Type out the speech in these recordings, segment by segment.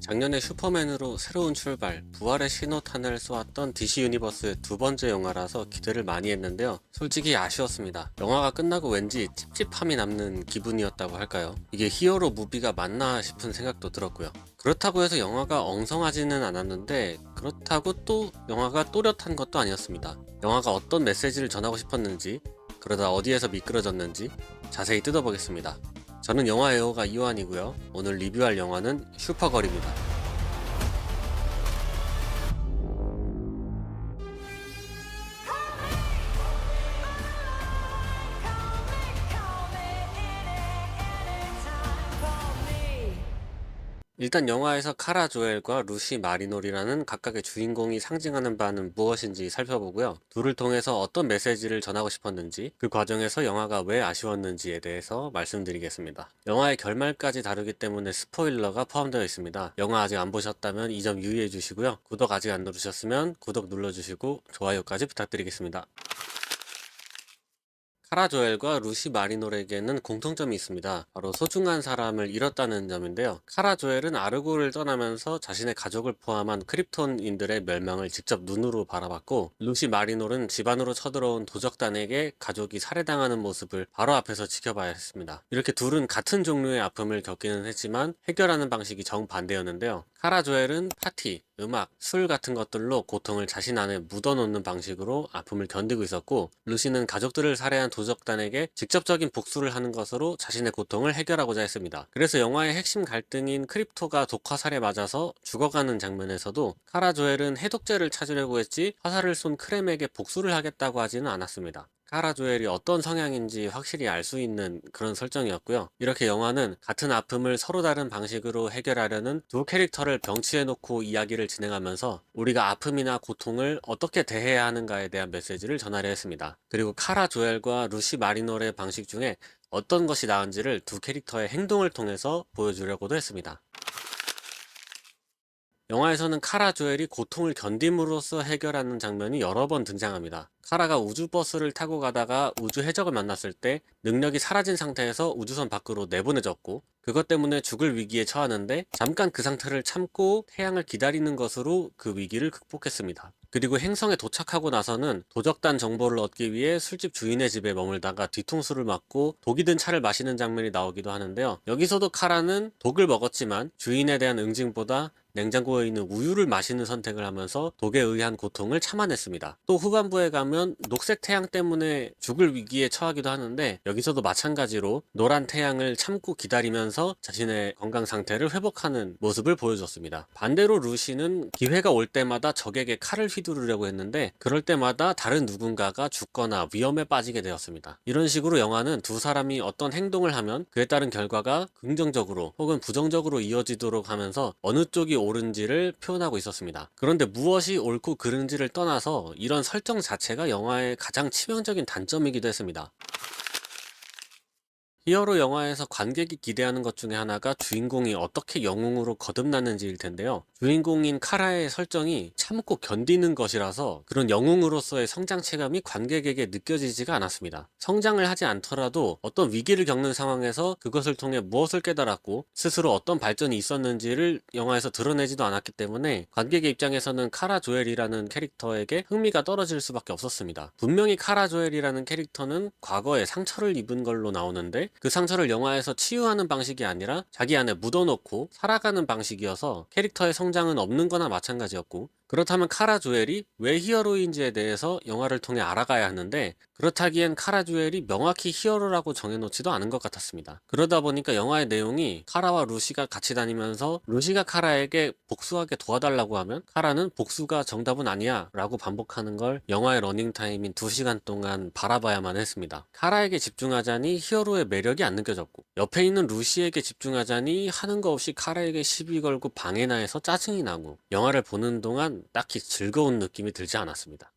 작년에 슈퍼맨으로 새로운 출발, 부활의 신호탄을 쏘았던 DC 유니버스의 두 번째 영화라서 기대를 많이 했는데요. 솔직히 아쉬웠습니다. 영화가 끝나고 왠지 찝찝함이 남는 기분이었다고 할까요? 이게 히어로 무비가 맞나 싶은 생각도 들었고요. 그렇다고 해서 영화가 엉성하지는 않았는데 그렇다고 또 영화가 또렷한 것도 아니었습니다. 영화가 어떤 메시지를 전하고 싶었는지, 그러다 어디에서 미끄러졌는지 자세히 뜯어보겠습니다. 저는 영화 애호가 이호환이고요. 오늘 리뷰할 영화는 슈퍼걸입니다. 일단 영화에서 카라 조엘과 루시 마리놀이라는 각각의 주인공이 상징하는 바는 무엇인지 살펴보고요. 둘을 통해서 어떤 메시지를 전하고 싶었는지, 그 과정에서 영화가 왜 아쉬웠는지에 대해서 말씀드리겠습니다. 영화의 결말까지 다루기 때문에 스포일러가 포함되어 있습니다. 영화 아직 안 보셨다면 이 점 유의해 주시고요. 구독 아직 안 누르셨으면 구독 눌러주시고 좋아요까지 부탁드리겠습니다. 카라 조엘과 루시 마리놀에게는 공통점이 있습니다. 바로 소중한 사람을 잃었다는 점인데요. 카라 조엘은 아르고를 떠나면서 자신의 가족을 포함한 크립톤인들의 멸망을 직접 눈으로 바라봤고, 루시 마리놀은 집안으로 쳐들어온 도적단에게 가족이 살해당하는 모습을 바로 앞에서 지켜봐야 했습니다. 이렇게 둘은 같은 종류의 아픔을 겪기는 했지만 해결하는 방식이 정반대였는데요. 카라 조엘은 파티, 음악, 술 같은 것들로 고통을 자신 안에 묻어놓는 방식으로 아픔을 견디고 있었고, 루시는 가족들을 살해한 도적단에게 직접적인 복수를 하는 것으로 자신의 고통을 해결하고자 했습니다. 그래서 영화의 핵심 갈등인 크립토가 독화살에 맞아서 죽어가는 장면에서도 카라 조엘은 해독제를 찾으려고 했지 화살을 쏜 크렘에게 복수를 하겠다고 하지는 않았습니다. 카라 조엘이 어떤 성향인지 확실히 알 수 있는 그런 설정이었고요. 이렇게 영화는 같은 아픔을 서로 다른 방식으로 해결하려는 두 캐릭터를 병치해 놓고 이야기를 진행하면서 우리가 아픔이나 고통을 어떻게 대해야 하는가에 대한 메시지를 전하려 했습니다. 그리고 카라 조엘과 루시 마리놀의 방식 중에 어떤 것이 나은지를 두 캐릭터의 행동을 통해서 보여주려고도 했습니다. 영화에서는 카라 조엘이 고통을 견딤으로써 해결하는 장면이 여러 번 등장합니다. 카라가 우주버스를 타고 가다가 우주 해적을 만났을 때 능력이 사라진 상태에서 우주선 밖으로 내보내졌고, 그것 때문에 죽을 위기에 처하는데 잠깐 그 상태를 참고 태양을 기다리는 것으로 그 위기를 극복했습니다. 그리고 행성에 도착하고 나서는 도적단 정보를 얻기 위해 술집 주인의 집에 머물다가 뒤통수를 맞고 독이 든 차를 마시는 장면이 나오기도 하는데요. 여기서도 카라는 독을 먹었지만 주인에 대한 응징보다 냉장고에 있는 우유를 마시는 선택을 하면서 독에 의한 고통을 참아냈습니다. 또 후반부에 가면 녹색 태양 때문에 죽을 위기에 처하기도 하는데, 여기서도 마찬가지로 노란 태양을 참고 기다리면서 자신의 건강 상태를 회복하는 모습을 보여줬습니다. 반대로 루시는 기회가 올 때마다 적에게 칼을 휘두르려고 했는데, 그럴 때마다 다른 누군가가 죽거나 위험에 빠지게 되었습니다. 이런 식으로 영화는 두 사람이 어떤 행동을 하면 그에 따른 결과가 긍정적으로 혹은 부정적으로 이어지도록 하면서 어느 쪽이 옳은지를 표현하고 있었습니다. 그런데 무엇이 옳고 그른지를 떠나서 이런 설정 자체가 영화의 가장 치명적인 단점이기도 했습니다. 히어로 영화에서 관객이 기대하는 것 중에 하나가 주인공이 어떻게 영웅으로 거듭났는지일 텐데요. 주인공인 카라의 설정이 참고 견디는 것이라서 그런 영웅으로서의 성장 체감이 관객에게 느껴지지가 않았습니다. 성장을 하지 않더라도 어떤 위기를 겪는 상황에서 그것을 통해 무엇을 깨달았고 스스로 어떤 발전이 있었는지를 영화에서 드러내지도 않았기 때문에 관객의 입장에서는 카라 조엘이라는 캐릭터에게 흥미가 떨어질 수밖에 없었습니다. 분명히 카라 조엘이라는 캐릭터는 과거에 상처를 입은 걸로 나오는데, 그 상처를 영화에서 치유하는 방식이 아니라 자기 안에 묻어놓고 살아가는 방식이어서 캐릭터의 성장은 없는 거나 마찬가지였고, 그렇다면 카라 조엘이 왜 히어로인지에 대해서 영화를 통해 알아가야 하는데, 그렇다기엔 카라 조엘이 명확히 히어로라고 정해놓지도 않은 것 같았습니다. 그러다 보니까 영화의 내용이 카라와 루시가 같이 다니면서 루시가 카라에게 복수하게 도와달라고 하면 카라는 복수가 정답은 아니야 라고 반복하는 걸 영화의 러닝타임인 2시간 동안 바라봐야만 했습니다. 카라에게 집중하자니 히어로의 매력이 안 느껴졌고, 옆에 있는 루시에게 집중하자니 하는 거 없이 카라에게 시비 걸고 방해나 해서 짜증이 나고, 영화를 보는 동안 딱히 즐거운 느낌이 들지 않았습니다.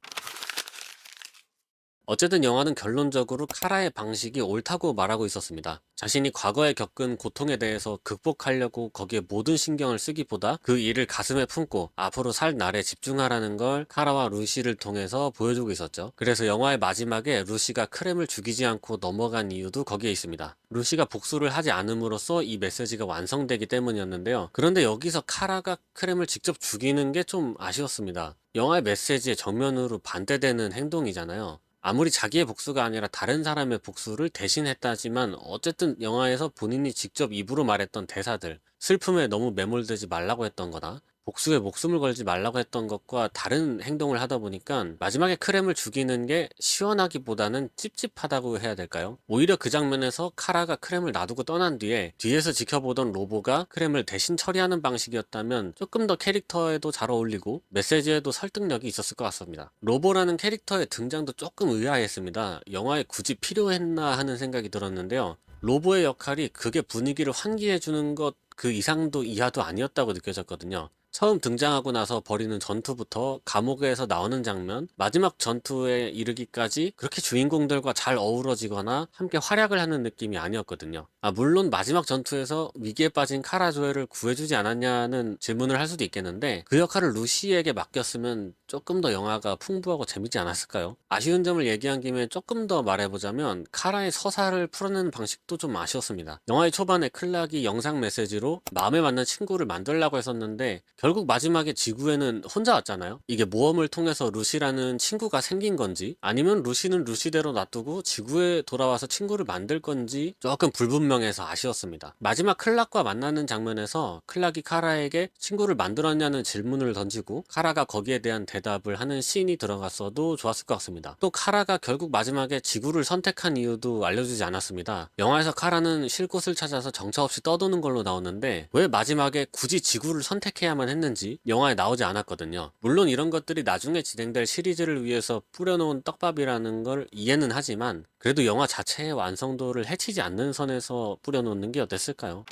어쨌든 영화는 결론적으로 카라의 방식이 옳다고 말하고 있었습니다. 자신이 과거에 겪은 고통에 대해서 극복하려고 거기에 모든 신경을 쓰기보다 그 일을 가슴에 품고 앞으로 살 날에 집중하라는 걸 카라와 루시를 통해서 보여주고 있었죠. 그래서 영화의 마지막에 루시가 크렘을 죽이지 않고 넘어간 이유도 거기에 있습니다. 루시가 복수를 하지 않음으로써 이 메시지가 완성되기 때문이었는데요. 그런데 여기서 카라가 크렘을 직접 죽이는 게 좀 아쉬웠습니다. 영화의 메시지에 정면으로 반대되는 행동이잖아요. 아무리 자기의 복수가 아니라 다른 사람의 복수를 대신했다지만 어쨌든 영화에서 본인이 직접 입으로 말했던 대사들, 슬픔에 너무 매몰되지 말라고 했던 거나 복수에 목숨을 걸지 말라고 했던 것과 다른 행동을 하다 보니까 마지막에 크렘을 죽이는 게 시원하기보다는 찝찝하다고 해야 될까요? 오히려 그 장면에서 카라가 크렘을 놔두고 떠난 뒤에 뒤에서 지켜보던 로보가 크렘을 대신 처리하는 방식이었다면 조금 더 캐릭터에도 잘 어울리고 메시지에도 설득력이 있었을 것 같습니다. 로보라는 캐릭터의 등장도 조금 의아했습니다. 영화에 굳이 필요했나 하는 생각이 들었는데요. 로보의 역할이 극의 분위기를 환기해주는 것 그 이상도 이하도 아니었다고 느껴졌거든요. 처음 등장하고 나서 벌이는 전투부터 감옥에서 나오는 장면, 마지막 전투에 이르기까지 그렇게 주인공들과 잘 어우러지거나 함께 활약을 하는 느낌이 아니었거든요. 물론 마지막 전투에서 위기에 빠진 카라 조엘을 구해주지 않았냐는 질문을 할 수도 있겠는데 그 역할을 루시에게 맡겼으면 조금 더 영화가 풍부하고 재밌지 않았을까요? 아쉬운 점을 얘기한 김에 조금 더 말해보자면 카라의 서사를 풀어내는 방식도 좀 아쉬웠습니다. 영화의 초반에 클락이 영상 메시지로 마음에 맞는 친구를 만들려고 했었는데 결국 마지막에 지구에는 혼자 왔잖아요. 이게 모험을 통해서 루시라는 친구가 생긴 건지 아니면 루시는 루시대로 놔두고 지구에 돌아와서 친구를 만들 건지 조금 불분명해서 아쉬웠습니다. 마지막 클락과 만나는 장면에서 클락이 카라에게 친구를 만들었냐는 질문을 던지고 카라가 거기에 대한 대답을 하는 씬이 들어갔어도 좋았을 것 같습니다. 또 카라가 결국 마지막에 지구를 선택한 이유도 알려주지 않았습니다. 영화에서 카라는 쉴 곳을 찾아서 정처 없이 떠도는 걸로 나오는데 왜 마지막에 굳이 지구를 선택해야만 했는지 영화에 나오지 않았거든요. 물론 이런 것들이 나중에 진행될 시리즈를 위해서 뿌려놓은 떡밥이라는 걸 이해는 하지만 그래도 영화 자체의 완성도를 해치지 않는 선에서 뿌려놓는 게 어땠을까요?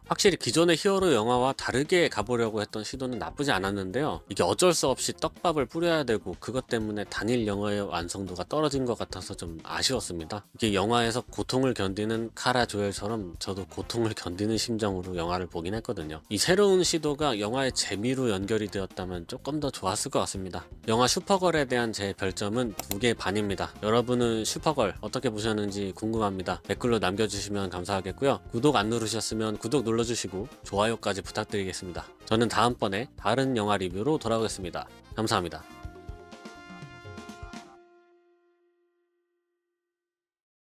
확실히 기존의 히어로 영화와 다르게 가보려고 했던 시도는 나쁘지 않았는데요. 이게 어쩔 수 없이 떡밥을 뿌려야 되고 그것 때문에 단일 영화의 완성도가 떨어진 것 같아서 좀 아쉬웠습니다. 이게 영화에서 고통을 견디는 카라 조엘처럼 저도 고통을 견디는 심정으로 영화를 보긴 했거든요. 이 새로운 시도가 영화의 재미로 연결이 되었다면 조금 더 좋았을 것 같습니다. 영화 슈퍼걸에 대한 제 별점은 2개 반입니다. 여러분은 슈퍼걸 어떻게 보셨는지 궁금합니다. 댓글로 남겨주시면 감사하겠고요. 구독 안 누르셨으면 구독 눌러주시고 좋아요까지 부탁드리겠습니다. 저는 다음번에 다른 영화 리뷰로 돌아오겠습니다. 감사합니다.